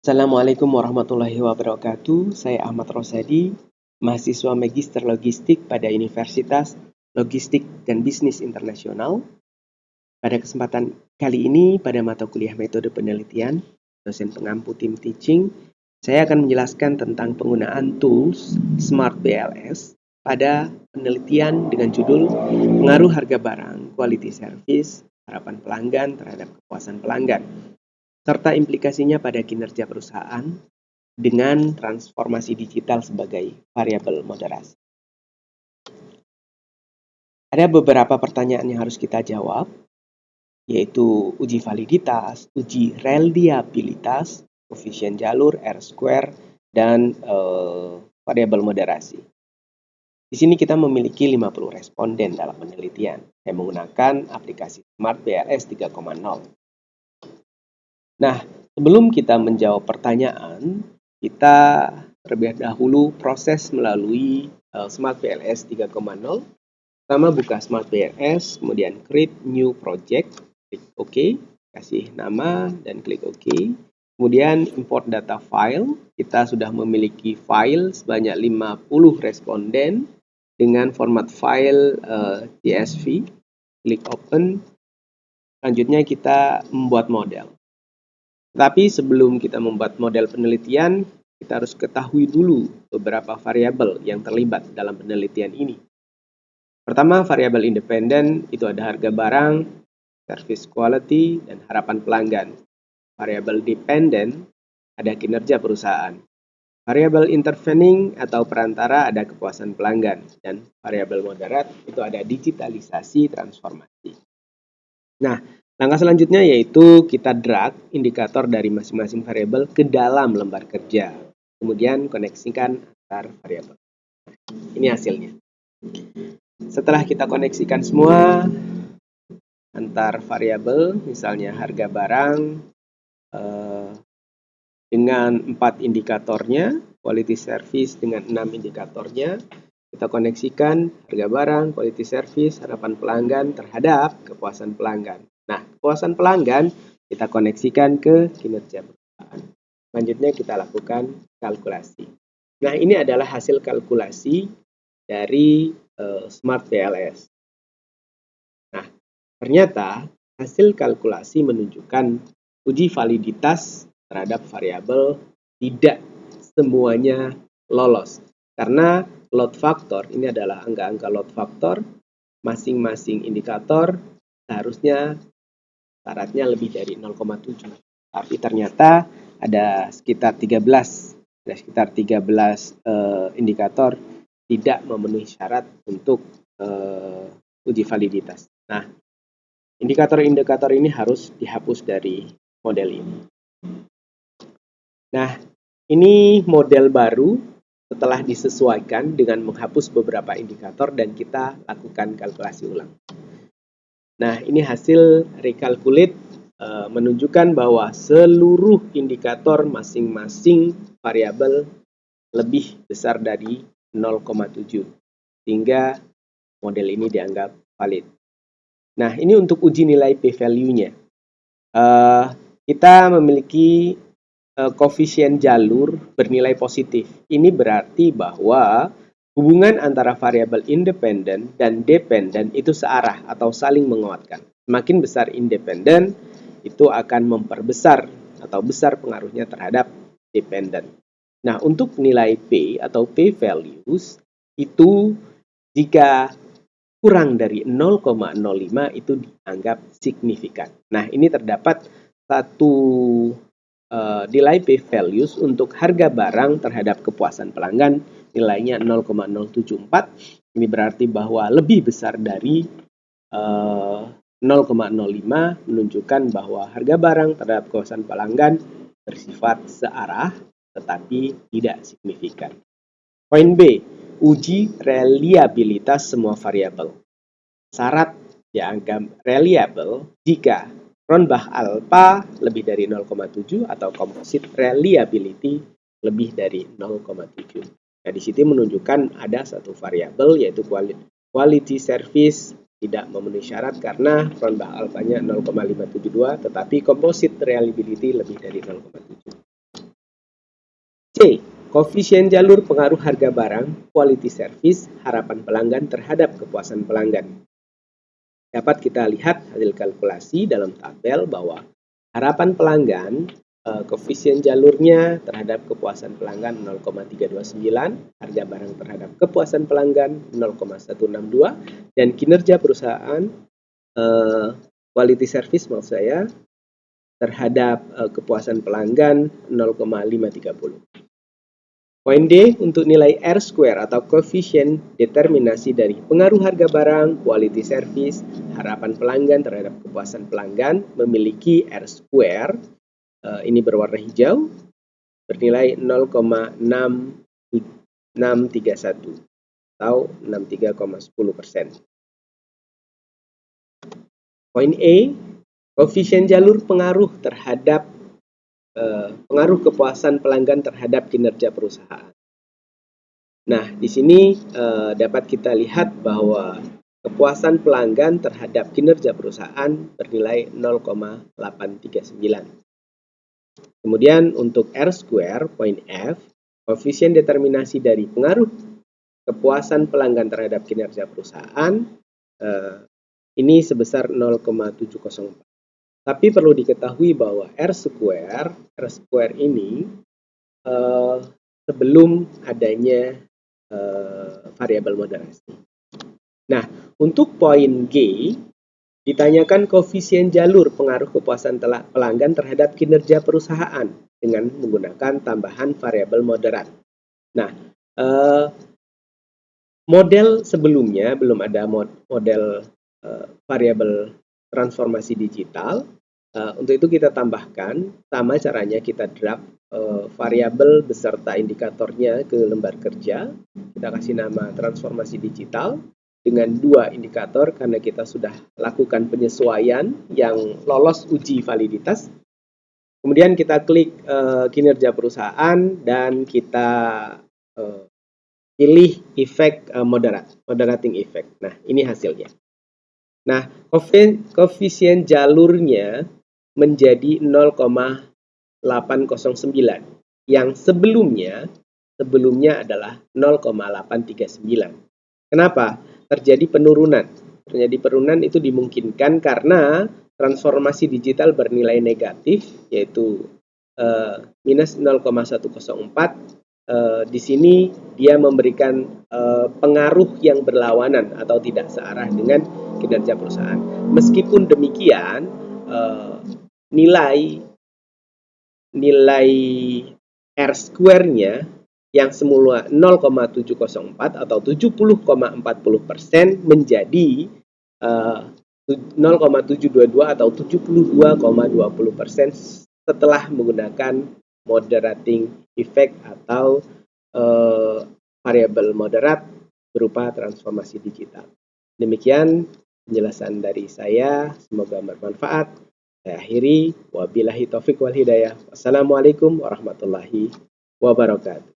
Assalamualaikum warahmatullahi wabarakatuh. Saya Ahmad Rosadi, mahasiswa Magister Logistik pada Universitas Logistik dan Bisnis Internasional. Pada kesempatan kali ini, pada mata kuliah metode penelitian, dosen pengampu tim teaching, saya akan menjelaskan tentang penggunaan tools Smart BLS pada penelitian dengan judul Pengaruh Harga Barang, Quality Service, Harapan Pelanggan terhadap Kepuasan Pelanggan, serta implikasinya pada kinerja perusahaan dengan transformasi digital sebagai variabel moderasi. Ada beberapa pertanyaan yang harus kita jawab, yaitu uji validitas, uji reliabilitas, koefisien jalur, R-square, dan variabel moderasi. Di sini kita memiliki 50 responden dalam penelitian yang menggunakan aplikasi Smart BLS 3.0. Nah, sebelum kita menjawab pertanyaan, kita terlebih dahulu proses melalui Smart BLS 3.0. Pertama buka Smart BLS, kemudian create new project, klik OK, kasih nama dan klik OK. Kemudian import data file, kita sudah memiliki file sebanyak 50 responden dengan format file CSV, klik open. Selanjutnya kita membuat model. Tapi sebelum kita membuat model penelitian, kita harus ketahui dulu beberapa variabel yang terlibat dalam penelitian ini. Pertama, variabel independen itu ada harga barang, service quality, dan harapan pelanggan. Variabel dependen ada kinerja perusahaan. Variabel intervening atau perantara ada kepuasan pelanggan. Dan variabel moderat itu ada digitalisasi transformasi. Nah, langkah selanjutnya yaitu kita drag indikator dari masing-masing variabel ke dalam lembar kerja. Kemudian koneksikan antar variabel. Ini hasilnya. Setelah kita koneksikan semua antar variabel, misalnya harga barang dengan 4 indikatornya, quality service dengan 6 indikatornya, kita koneksikan harga barang, quality service, harapan pelanggan terhadap kepuasan pelanggan. Nah, kepuasan pelanggan kita koneksikan ke kinerja perusahaan. Selanjutnya kita lakukan kalkulasi. Nah, ini adalah hasil kalkulasi dari Smart BLS. Nah, ternyata hasil kalkulasi menunjukkan uji validitas terhadap variabel tidak semuanya lolos. Karena load factor, ini adalah angka-angka load factor, masing-masing indikator seharusnya syaratnya lebih dari 0,7. Tapi ternyata ada sekitar 13 indikator tidak memenuhi syarat untuk uji validitas. Nah, indikator-indikator ini harus dihapus dari model ini. Nah, ini model baru setelah disesuaikan dengan menghapus beberapa indikator dan kita lakukan kalkulasi ulang. Nah, ini hasil recalculate menunjukkan bahwa seluruh indikator masing-masing variabel lebih besar dari 0,7 sehingga model ini dianggap valid. Nah, ini untuk uji nilai p-value-nya. Kita memiliki koefisien jalur bernilai positif. Ini berarti bahwa hubungan antara variabel independen dan dependen itu searah atau saling menguatkan. Semakin besar independen, itu akan memperbesar atau besar pengaruhnya terhadap dependen. Nah, untuk nilai P atau p-values itu jika kurang dari 0,05 itu dianggap signifikan. Nah, ini terdapat satu nilai p-values untuk harga barang terhadap kepuasan pelanggan, nilainya 0,074. Ini berarti bahwa lebih besar dari 0,05 menunjukkan bahwa harga barang terhadap kepuasan pelanggan bersifat searah tetapi tidak signifikan. Poin B, uji reliabilitas semua variabel. Syarat dianggap reliable jika Cronbach alpha lebih dari 0,7 atau composite reliability lebih dari 0,7. Nah, di sini menunjukkan ada satu variabel yaitu quality service tidak memenuhi syarat karena Cronbach alpha-nya 0,572 tetapi composite reliability lebih dari 0,7. C. Koefisien jalur pengaruh harga barang, quality service, harapan pelanggan terhadap kepuasan pelanggan. Dapat kita lihat hasil kalkulasi dalam tabel bahwa harapan pelanggan, koefisien jalurnya terhadap kepuasan pelanggan 0,329, harga barang terhadap kepuasan pelanggan 0,162, dan kinerja perusahaan, quality service maksud saya, terhadap kepuasan pelanggan 0,530. Poin D untuk nilai R-square atau koefisien determinasi dari pengaruh harga barang, quality service, harapan pelanggan terhadap kepuasan pelanggan memiliki R-square, ini berwarna hijau, bernilai 0,6631 atau 63,10%. Poin E, koefisien jalur pengaruh terhadap pengaruh kepuasan pelanggan terhadap kinerja perusahaan. Nah, di sini dapat kita lihat bahwa kepuasan pelanggan terhadap kinerja perusahaan bernilai 0,839. Kemudian untuk R-square, poin F, koefisien determinasi dari pengaruh kepuasan pelanggan terhadap kinerja perusahaan, ini sebesar 0,704. Tapi perlu diketahui bahwa R-square ini sebelum adanya variabel moderasi. Nah, untuk poin G, ditanyakan koefisien jalur pengaruh kepuasan pelanggan terhadap kinerja perusahaan dengan menggunakan tambahan variabel moderat. Nah, model sebelumnya belum ada model variabel transformasi digital. Untuk itu kita tambahkan, sama caranya kita drag variabel beserta indikatornya ke lembar kerja. Kita kasih nama transformasi digital dengan 2 indikator karena kita sudah lakukan penyesuaian yang lolos uji validitas. Kemudian kita klik kinerja perusahaan dan kita pilih efek moderating effect. Nah, ini hasilnya. Nah, koefisien jalurnya menjadi 0,809 yang sebelumnya adalah 0,839. Kenapa? Terjadi penurunan itu dimungkinkan karena transformasi digital bernilai negatif, yaitu minus 0,104. Di sini dia memberikan pengaruh yang berlawanan atau tidak searah dengan kinerja perusahaan. Meskipun demikian, nilai R-square-nya yang semula 0,704 atau 70,40% menjadi 0,722 atau 72,20% setelah menggunakan moderating effect atau variabel moderat berupa transformasi digital. Demikian penjelasan dari saya, semoga bermanfaat. Saya akhiri, wabillahi taufik wal hidayah. Wassalamualaikum warahmatullahi wabarakatuh.